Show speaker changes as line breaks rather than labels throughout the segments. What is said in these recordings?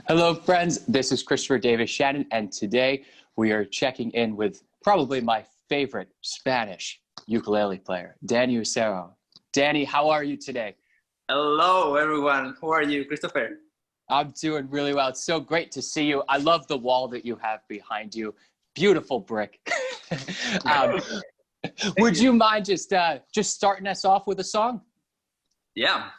Hello, friends. This is Christopher Davis-Shannon, and today we are checking in with probably my favorite Spanish ukulele player, Dani Usero. Dani, how are you today?
Hello, everyone. How are you, Christopher?
I'm doing really well. It's so great to see you. I love the wall that you have behind you. Beautiful brick. um, would you mind just starting us off with a song?
Yeah.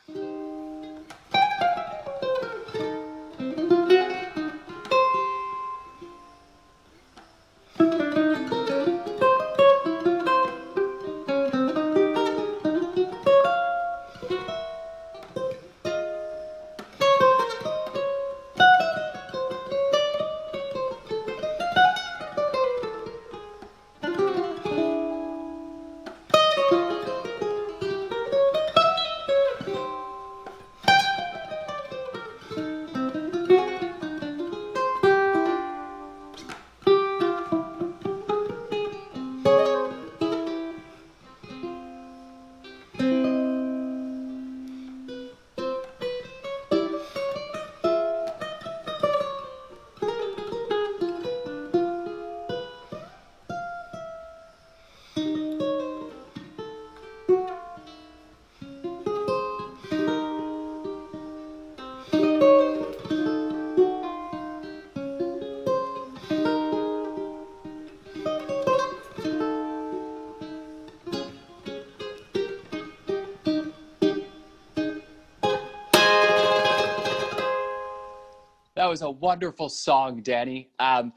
That was a wonderful song, Dani. And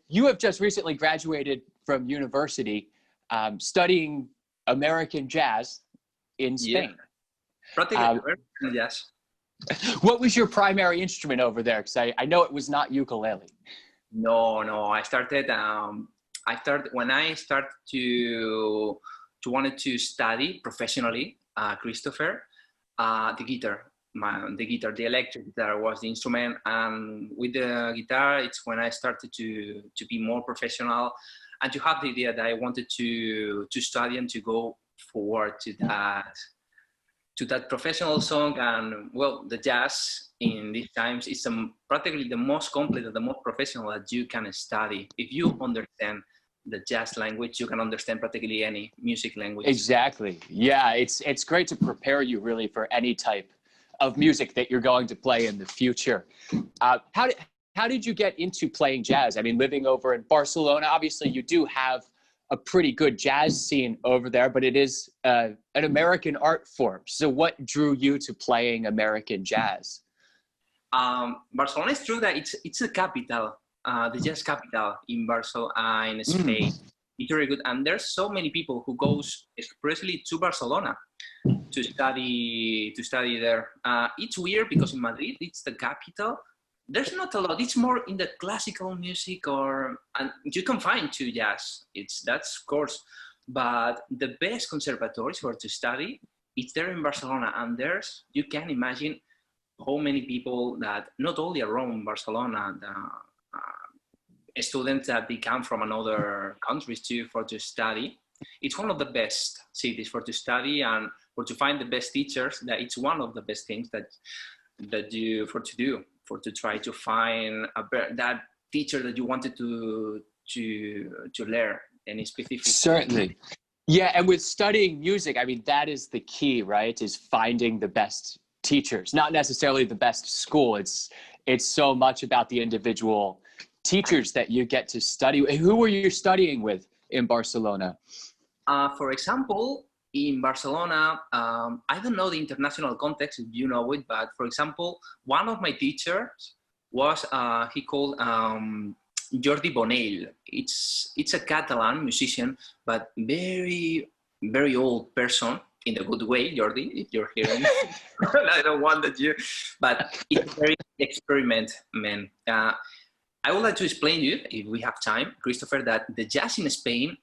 you have just recently graduated from university studying American jazz in Spain.
Practically, yes.
What was your primary instrument over there? Because I know it was not ukulele.
No. I started when I started to wanted to study professionally, Christopher, the guitar. The electric guitar was the instrument, and with the guitar, it's when I started to be more professional and to have the idea that I wanted to study and to go forward to that professional song. And well, the jazz in these times is practically the most complete and the most professional that you can study. If you understand the jazz language, you can understand practically any music language.
Exactly. Yeah, it's great to prepare you really for any type of music that you're going to play in the future. How did you get into playing jazz? I mean, living over in Barcelona, obviously you do have a pretty good jazz scene over there, but it is an American art form. So what drew you to playing American jazz?
Barcelona is true that it's the capital, the jazz capital in Barcelona, in Spain. It's very good, and there's so many people who goes expressly to Barcelona to study there. It's weird because in Madrid, it's the capital. There's not a lot. It's more in the classical music, and you can find too jazz. That's of course, but the best conservatories for to study, it's there in Barcelona, and you can imagine how many people that not only around Barcelona, students that they come from another countries too for to study. It's one of the best cities for to study and for to find the best teachers. That it's one of the best things that you for to try to find that teacher that you wanted to learn any specific.
Certainly. Yeah, and with studying music, I mean, that is the key, right? Is finding the best teachers, not necessarily the best school. It's so much about the individual teachers that you get to study. Who were you studying with in Barcelona?
For example, in Barcelona, I don't know the international context if you know it, but for example, one of my teachers was he called Jordi Bonell. It's a Catalan musician, but very, very old person in a good way, Jordi, if you're hearing. I don't want that you, but it's very experiment, man. I would like to explain to you, if we have time, Christopher, that the jazz in Spain,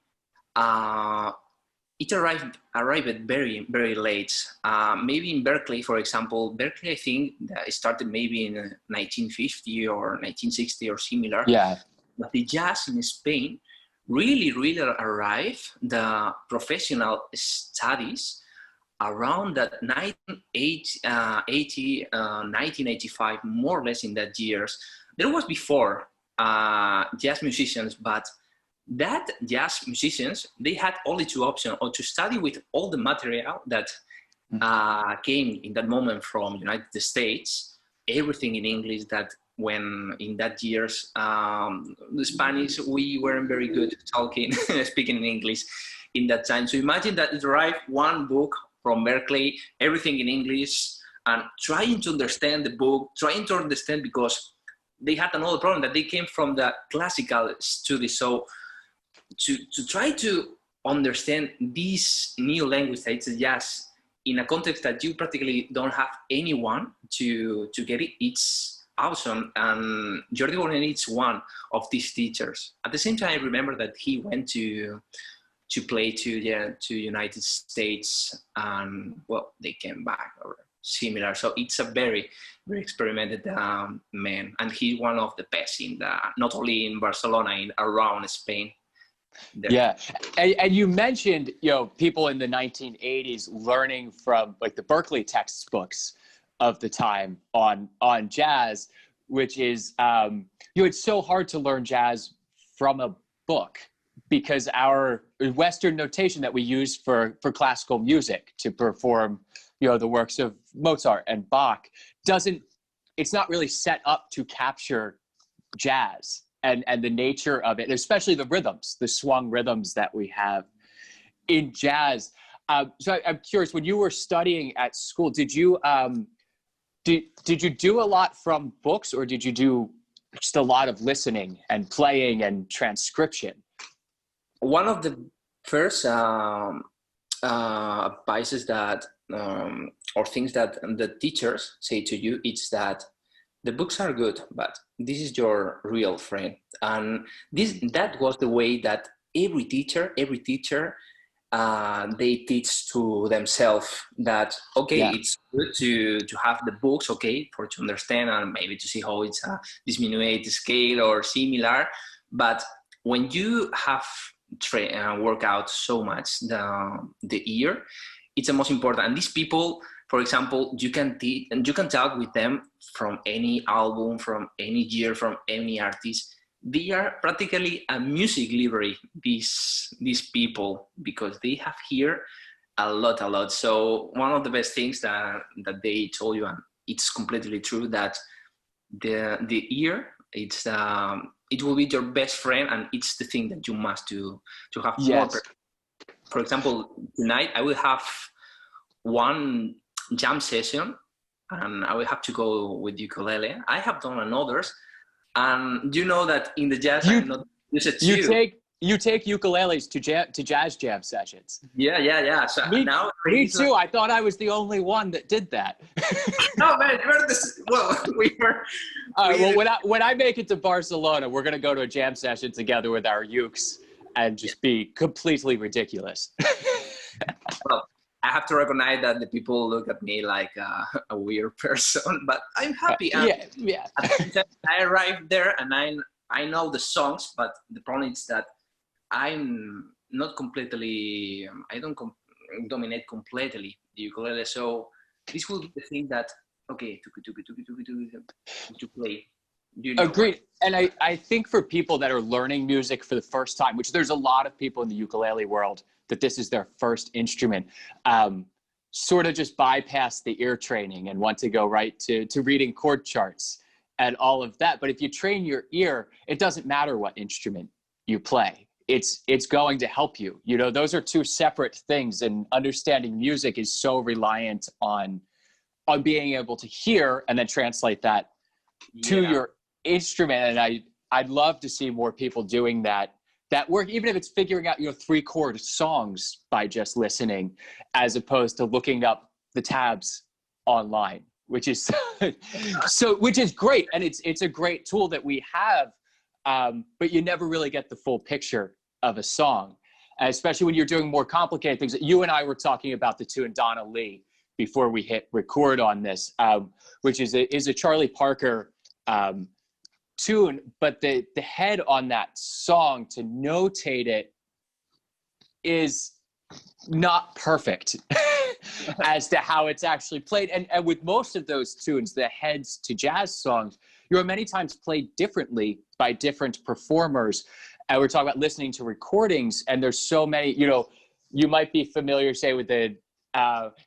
it arrived very, very late. Maybe in Berkeley, for example, Berkeley, I think that it started maybe in 1950 or 1960 or similar.
Yeah.
But the jazz in Spain really, really arrived, the professional studies around that 1985, more or less in that years. There was before jazz musicians, but that jazz musicians, they had only two options: or to study with all the material that came in that moment from United States, everything in English. That when in that years, the Spanish, we weren't very good talking, speaking in English in that time. So imagine that it arrived one book from Berkeley, everything in English, and trying to understand the book, trying to understand, because they had another problem that they came from the classical study. So to try to understand this new language that it's jazz in a context that you practically don't have anyone to get it, it's awesome. And Jordi Bonet is one of these teachers. At the same time, I remember that he went to play to United States, and well, they came back or similar. So it's a very, very experimented man, and he's one of the best in not only in Barcelona, in around Spain. There.
Yeah, and you mentioned people in the 1980s learning from like the Berkeley textbooks of the time on jazz, which is it's so hard to learn jazz from a book, because our Western notation that we use for classical music to perform the works of Mozart and Bach it's not really set up to capture jazz and the nature of it, especially the rhythms, the swung rhythms that we have in jazz. So I'm curious, when you were studying at school, did you did you do a lot from books, or did you do just a lot of listening and playing and transcription?
One of the first advices that or things that the teachers say to you, it's that the books are good, but this is your real friend. And that was the way that every teacher they teach to themselves that, okay, it's good to have the books, okay, to understand and maybe to see how it's a diminuted scale or similar. But when you have work out so much the ear, it's the most important. And these people, for example, you can teach and you can talk with them from any album, from any year, from any artist. They are practically a music library, these people, because they have here a lot. So one of the best things that they told you, and it's completely true, that the ear, it's it will be your best friend, and it's the thing that you must to have more. For example, tonight I will have one jam session, and I will have to go with ukulele. I have done another, and you know that in the jazz, I'm not used to.
You take ukuleles to jazz jam sessions.
Yeah. So
me too.
Like,
I thought I was the only one that did that.
No, man. We were.
Well, when I make it to Barcelona, we're gonna go to a jam session together with our ukes and just be completely ridiculous.
Well, I have to recognize that the people look at me like a weird person, but I'm happy.
Yeah.
At the same time, I arrived there and I know the songs, but the problem is that I'm not completely, I don't dominate completely the ukulele. So this will be the thing that, okay, to play.
Agreed. And I think for people that are learning music for the first time, which there's a lot of people in the ukulele world that this is their first instrument, sort of just bypass the ear training and want to go right to reading chord charts and all of that. But if you train your ear, it doesn't matter what instrument you play. It's going to help you. Those are two separate things, and understanding music is so reliant on being able to hear and then translate that to your instrument. And I'd love to see more people doing that work, even if it's figuring out 3-chord songs by just listening, as opposed to looking up the tabs online, which is which is great, and it's a great tool that we have, but you never really get the full picture of a song, especially when you're doing more complicated things. You and I were talking about the tune Donna Lee before we hit record on this, which is a Charlie Parker tune, but the head on that song, to notate it, is not perfect as to how it's actually played. And with most of those tunes, the heads to jazz songs, you are many times played differently by different performers. And we're talking about listening to recordings, and there's so many, you know, you might be familiar, say, with the,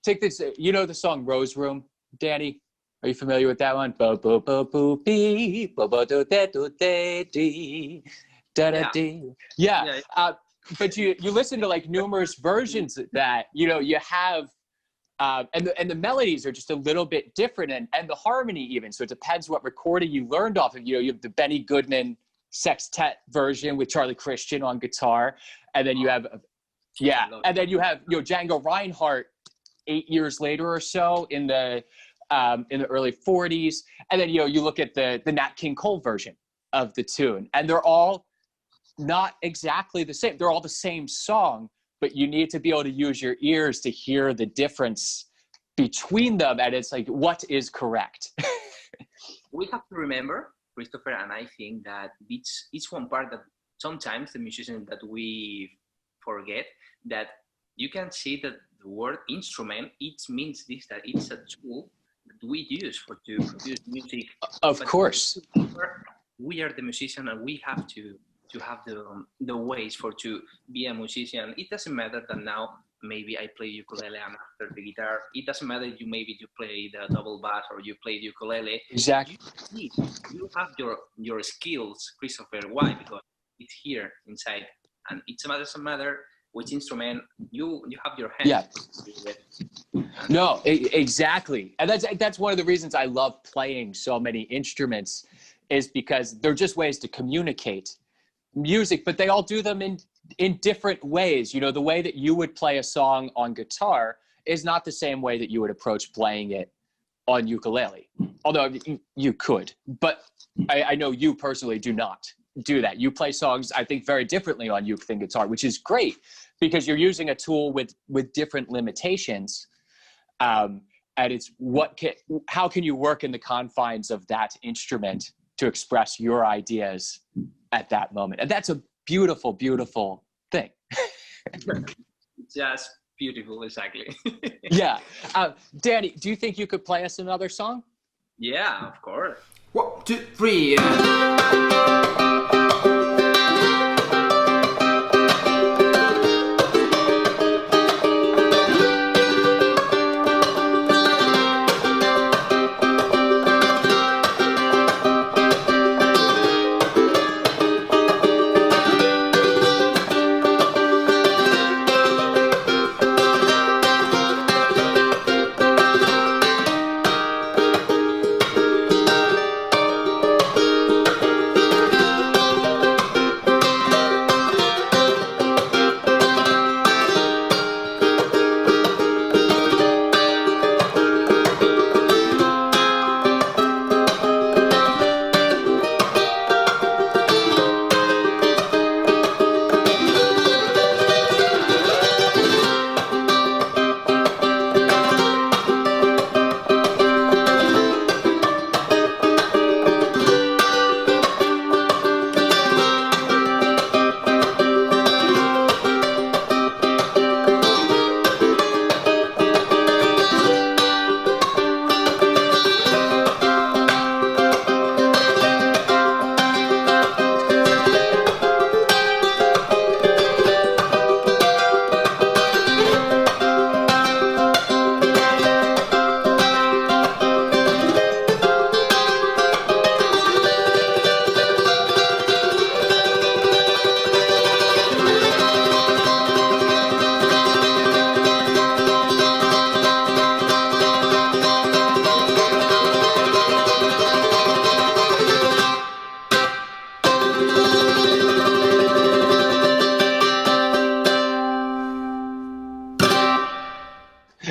take this, you know the song Rose Room, Danny? Are you familiar with that one? Bo bo bo bo be bo bo do de do de dee da da dee. Yeah. But you listen to like numerous versions of that, you know, you have, and the melodies are just a little bit different, and the harmony even. So it depends what recording you learned off of. You know, you have the Benny Goodman sextet version with Charlie Christian on guitar, and then you have, and then you have, you know, Django Reinhardt 8 years later or so in the early 40s, and then, you know, you look at the Nat King Cole version of the tune, and they're all not exactly the same. They're all the same song, but you need to be able to use your ears to hear the difference between them, and it's like, what is correct?
We have to remember, Christopher, and I think that it's one part that sometimes the musicians that we forget, that you can see that the word instrument, it means this, that it's a tool that we use to produce music.
Of course.
We are the musician, and we have to have the ways to be a musician. It doesn't matter that now maybe I play ukulele and after the guitar. It doesn't matter you play the double bass or you play the ukulele.
Exactly.
You have your skills, Christopher. Why? Because it's here inside, and it doesn't matter which instrument you have your hand.
Yeah. No, exactly, and that's one of the reasons I love playing so many instruments, is because they're just ways to communicate music, but they all do them in different ways. You know, the way that you would play a song on guitar is not the same way that you would approach playing it on ukulele, although you could, but I know you personally do not do that. You play songs, I think, very differently on uke than guitar, which is great because you're using a tool with different limitations, and it's how can you work in the confines of that instrument to express your ideas at that moment. And that's a beautiful, beautiful thing.
Just beautiful, exactly.
Yeah. Danny, do you think you could play us another song?
Yeah, of course.
1, 2, 3.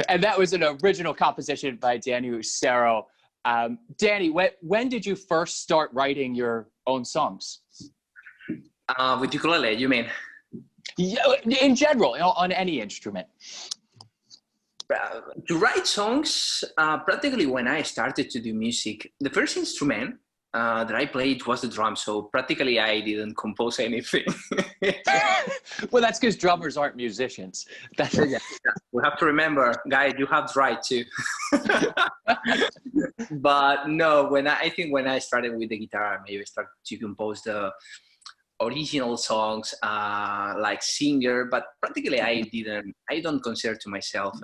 And that was an original composition by Dani Usero. Danny, when did you first start writing your own songs?
With ukulele, you mean?
Yeah, in general, on any instrument.
To write songs, practically when I started to do music, the first instrument that I played was the drum. So practically I didn't compose anything.
Well, that's because drummers aren't musicians. That's
Yeah. We have to remember, guys, you have the right to. But no, I think when I started with the guitar, maybe I started to compose the original songs, like singer, but practically I don't consider to myself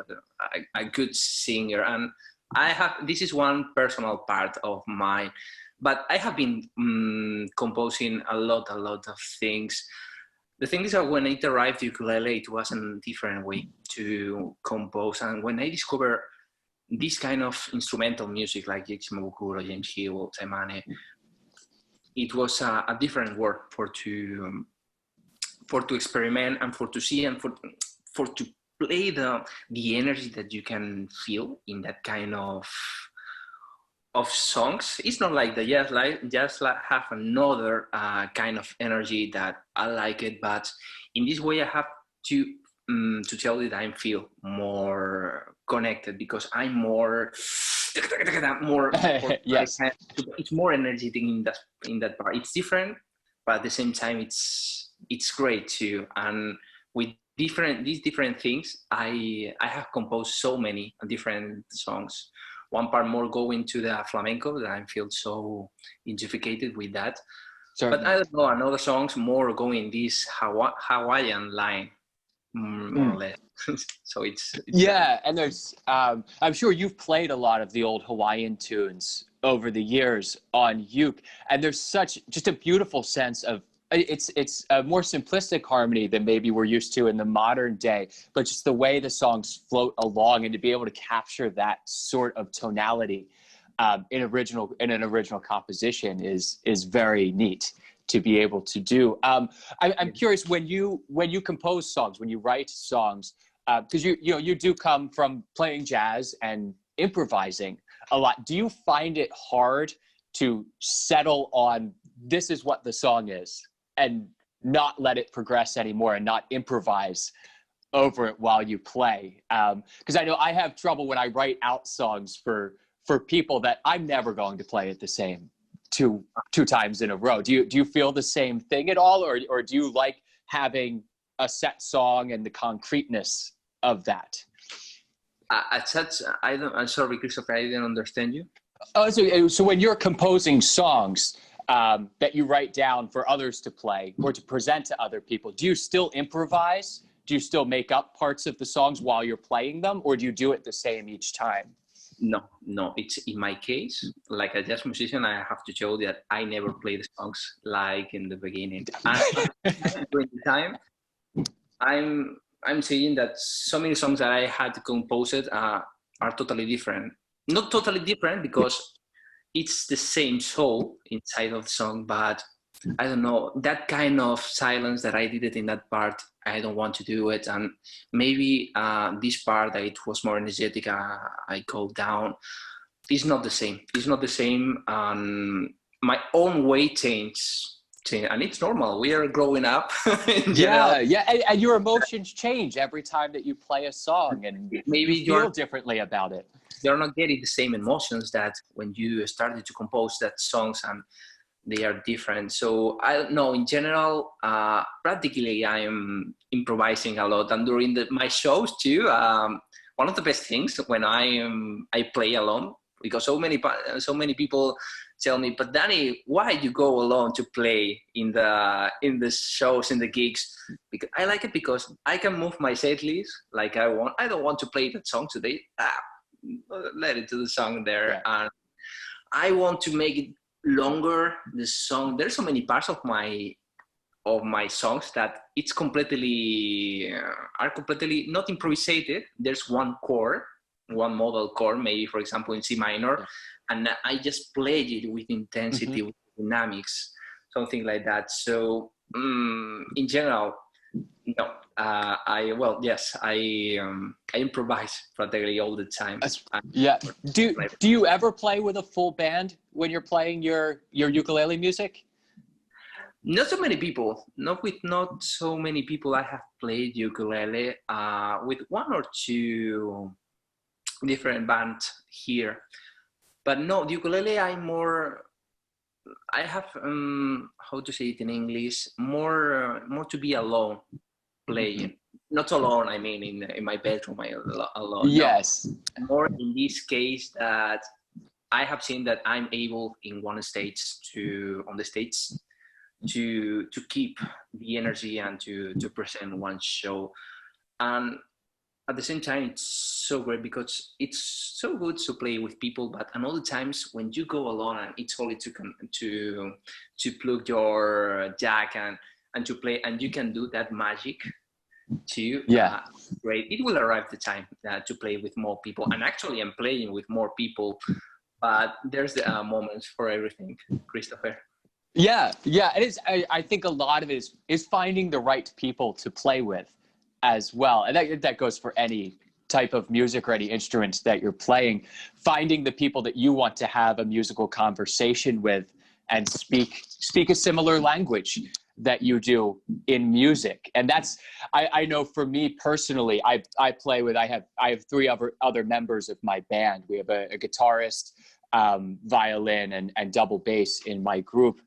a good singer. And this is one personal part of mine, but I have been composing a lot of things. The thing is that when it arrived to ukulele, it was a different way to compose. And when I discovered this kind of instrumental music like Jason Mabukuro, James Hill, Taimane, it was a different world for to experiment and for to see and for to play the energy that you can feel in that kind of songs. It's not like the just like have another kind of energy that I like it, but in this way I have to tell you that I feel more connected because I'm more
yes.
It's more energetic in that part. It's different, but at the same time it's great too. And with these different things, I have composed so many different songs. One part more going to the flamenco that I feel so identified with that.
Certainly.
But I don't know, another songs more going this Hawaiian line, more or less. So it's
yeah, and there's I'm sure you've played a lot of the old Hawaiian tunes over the years on uke, and there's such just a beautiful sense of it's a more simplistic harmony than maybe we're used to in the modern day, but just the way the songs float along and to be able to capture that sort of tonality in an original composition is very neat to be able to do. I'm curious, when you compose songs, when you write songs, because you do come from playing jazz and improvising a lot. Do you find it hard to settle on this is what the song is and not let it progress anymore and not improvise over it while you play? Because I know I have trouble when I write out songs for people that I'm never going to play at the same two times in a row. Do you feel the same thing at all, or do you like having a set song and the concreteness of that?
I'm sorry, Christopher, I didn't understand you.
Oh, so when you're composing songs that you write down for others to play or to present to other people, do you still improvise? Do you still make up parts of the songs while you're playing them, or do you do it the same each time?
No. It's in my case, like a jazz musician, I have to tell you that I never play the songs like in the beginning. And during the time, I'm saying that so many songs that I had composed are totally different. Not totally different because it's the same soul inside of the song, but I don't know, that kind of silence that I did it in that part, I don't want to do it. And maybe this part that it was more energetic, I go down. It's not the same. It's not the same. My own way changes. And it's normal. We are growing up.
Yeah. And your emotions change every time that you play a song, and maybe you feel differently about it.
You're not getting the same emotions that when you started to compose that songs, and they are different. So I don't know. In general, practically I am improvising a lot, and during my shows too. One of the best things when I play alone, because so many people tell me, but Dani, why you go alone to play in the shows, in the gigs? Because I like it because I can move my set list like I want. I don't want to play that song today. Let it to the song there. And I want to make it longer, the song. There's so many parts of my songs that it's completely are completely not improvised. There's one chord, one modal chord, maybe for example in C minor, and I just play it with intensity, with dynamics, something like that. So in general, no. I improvise practically all the time.
Yeah. Do you ever play with a full band when you're playing your ukulele music?
Not so many people. Not so many people. I have played ukulele with one or two different bands here, but no, the ukulele I'm more I have how to say it in English, more to be alone playing. Not alone, I mean in my bedroom alone.
Yes.
No, more in this case that I have seen that I'm able in on the stage to keep the energy and to present one show. And at the same time, it's so great because it's so good to play with people, but another times when you go alone and it's only to plug your jack and to play, and you can do that magic too.
Yeah.
Great. It will arrive the time to play with more people, and actually I'm playing with more people, but there's the moments for everything, Christopher.
Yeah, yeah, it is. I think a lot of it is finding the right people to play with as well. And that goes for any type of music or any instrument that you're playing. Finding the people that you want to have a musical conversation with and speak a similar language that you do in music. And that's, I know for me personally, I play with, I have three other members of my band. We have a guitarist, violin and double bass in my group.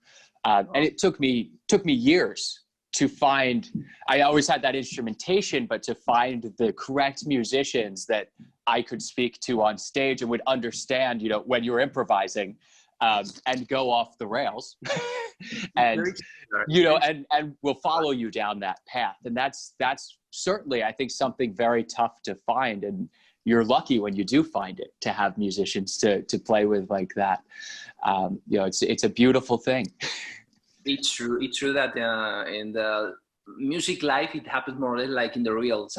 And it took me years to find, I always had that instrumentation, but to find the correct musicians that I could speak to on stage and would understand, you know, when you're improvising, and go off the rails and, you know, and will follow you down that path. And that's certainly, I think, something very tough to find. And you're lucky when you do find it, to have musicians to play with like that. You know, it's a beautiful thing.
It's true. It's true that in the music life, it happens more or less like in the real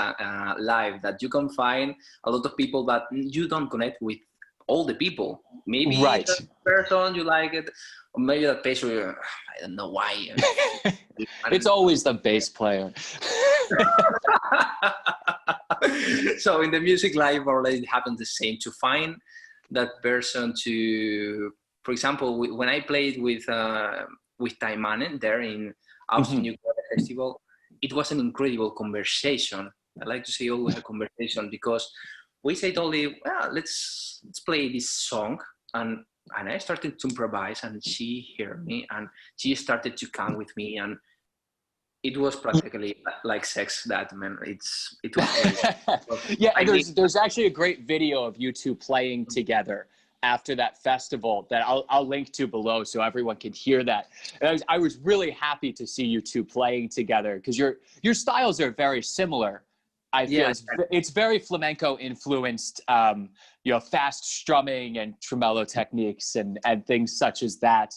life, that you can find a lot of people, but you don't connect with all the people. Maybe
right.
that person you like it, or maybe that bass player, I don't know why.
It's always the bass player.
So in the music life, more or less, it happens the same, to find that person to, for example, when I played with Taimane there in Austin New York Festival, it was an incredible conversation. I like to say always a conversation, because we said only, well, let's play this song, and I started to improvise, and she heard me, and she started to come with me, and it was practically like sex. That, man, it was
yeah. There's actually a great video of you two playing together after that festival that I'll link to below, so everyone can hear that. And I was really happy to see you two playing together, because your styles are very similar. I feel it's very flamenco influenced, you know, fast strumming and tremolo techniques and things such as that.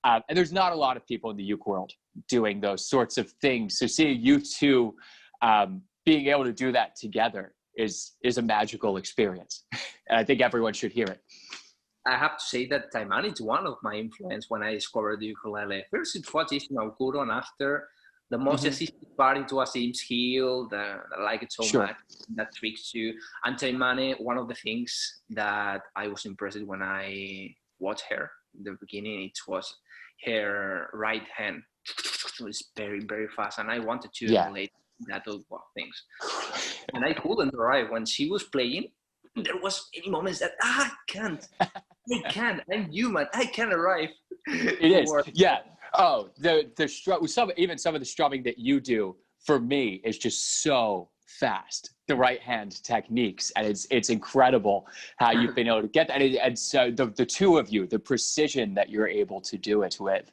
And there's not a lot of people in the uke world doing those sorts of things. So seeing you two being able to do that together is a magical experience. And I think everyone should hear it.
I have to say that Taimane is one of my influence when I discovered the ukulele. First it was Jason Alcuro, and after the most assisted part, it was James Hill. I like it so much. That tricks you. And Taimane, one of the things that I was impressed when I watched her in the beginning, it was her right hand. It was very, very fast, and I wanted to emulate that those things. And I couldn't arrive when she was playing. There was any moments that I can't. I'm human. I can't arrive.
It is. Yeah. Oh, even some of the strumming that you do for me is just so fast. The right hand techniques, and it's incredible how you've been able to get that. And so the two of you, the precision that you're able to do it with,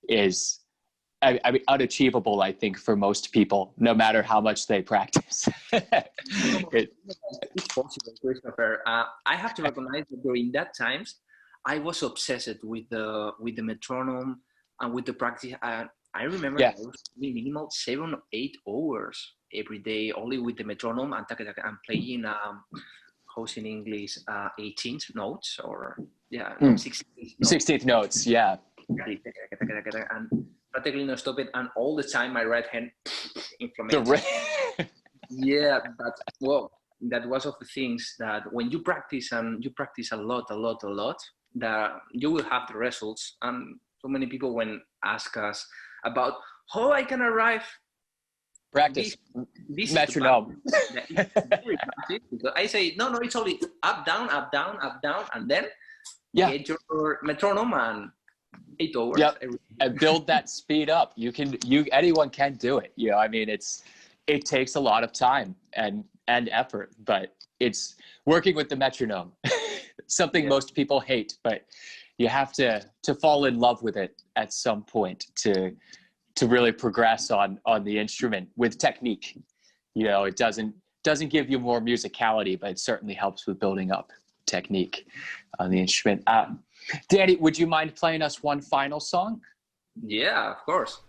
is, I mean, unachievable, I think, for most people, no matter how much they practice.
It's possible, Christopher. I have to recognize that during that times, I was obsessed with the metronome and with the practice. I remember I was doing minimal 7 or 8 hours every day, only with the metronome and I'm playing, how's in English, 18th notes, or
16th notes, yeah.
And practically no stop it, and all the time my right hand inflammation. Yeah, but well, that was of the things that when you practice, and you practice a lot, that you will have the results. And so many people when ask us about how I can arrive,
practice
this
metronome.
Because I say no, it's only up down, and then get your metronome, and 8 hours.
Yep. And build that speed up. Anyone can do it. You know, I mean, it takes a lot of time and effort, but it's working with the metronome. Something most people hate, but you have to fall in love with it at some point to really progress on the instrument with technique. You know, it doesn't give you more musicality, but it certainly helps with building up technique on the instrument. Dani, would you mind playing us one final song?
Yeah, of course.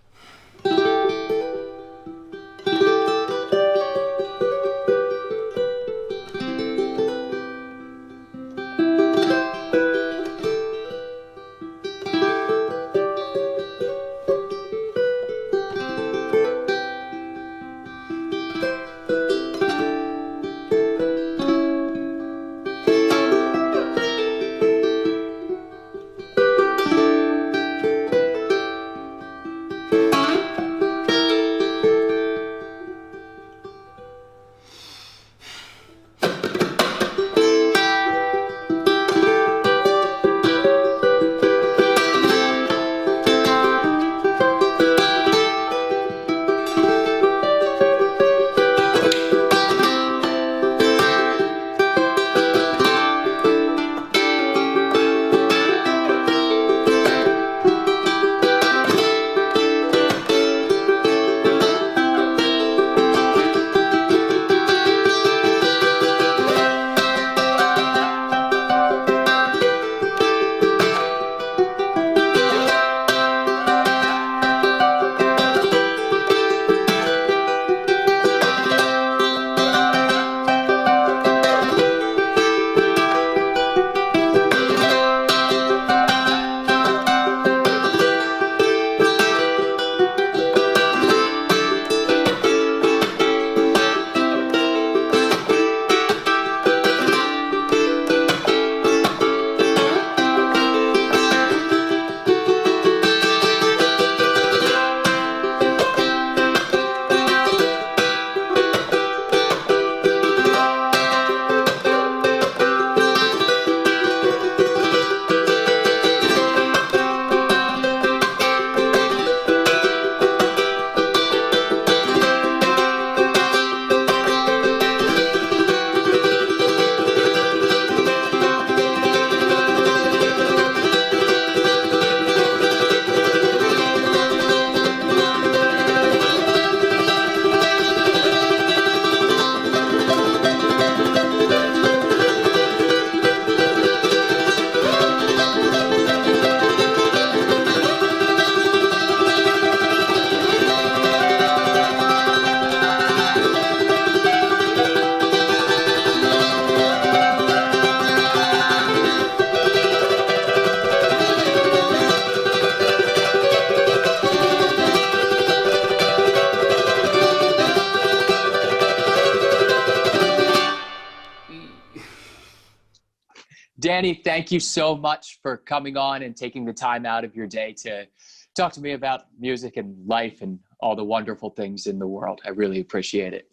Dani, thank you so much for coming on and taking the time out of your day to talk to me about music and life and all the wonderful things in the world. I really appreciate it.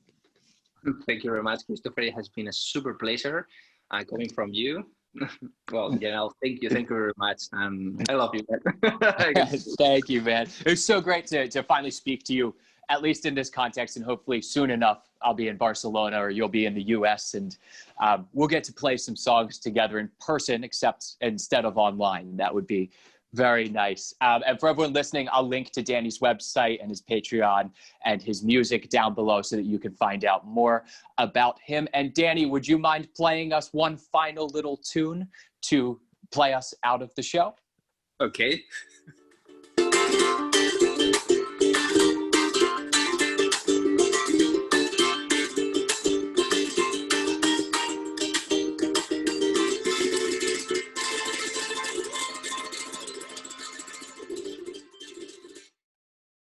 Thank you very much, Christopher. It has been a super pleasure coming from you. Well, thank you very much. I love you, man.
Thank you, man. It was so great to finally speak to you, at least in this context, and hopefully soon enough I'll be in Barcelona or you'll be in the US, and we'll get to play some songs together in person, except instead of online. That would be very nice. And for everyone listening, I'll link to Dani's website and his Patreon and his music down below so that you can find out more about him. And Dani, would you mind playing us one final little tune to play us out of the show?
Okay,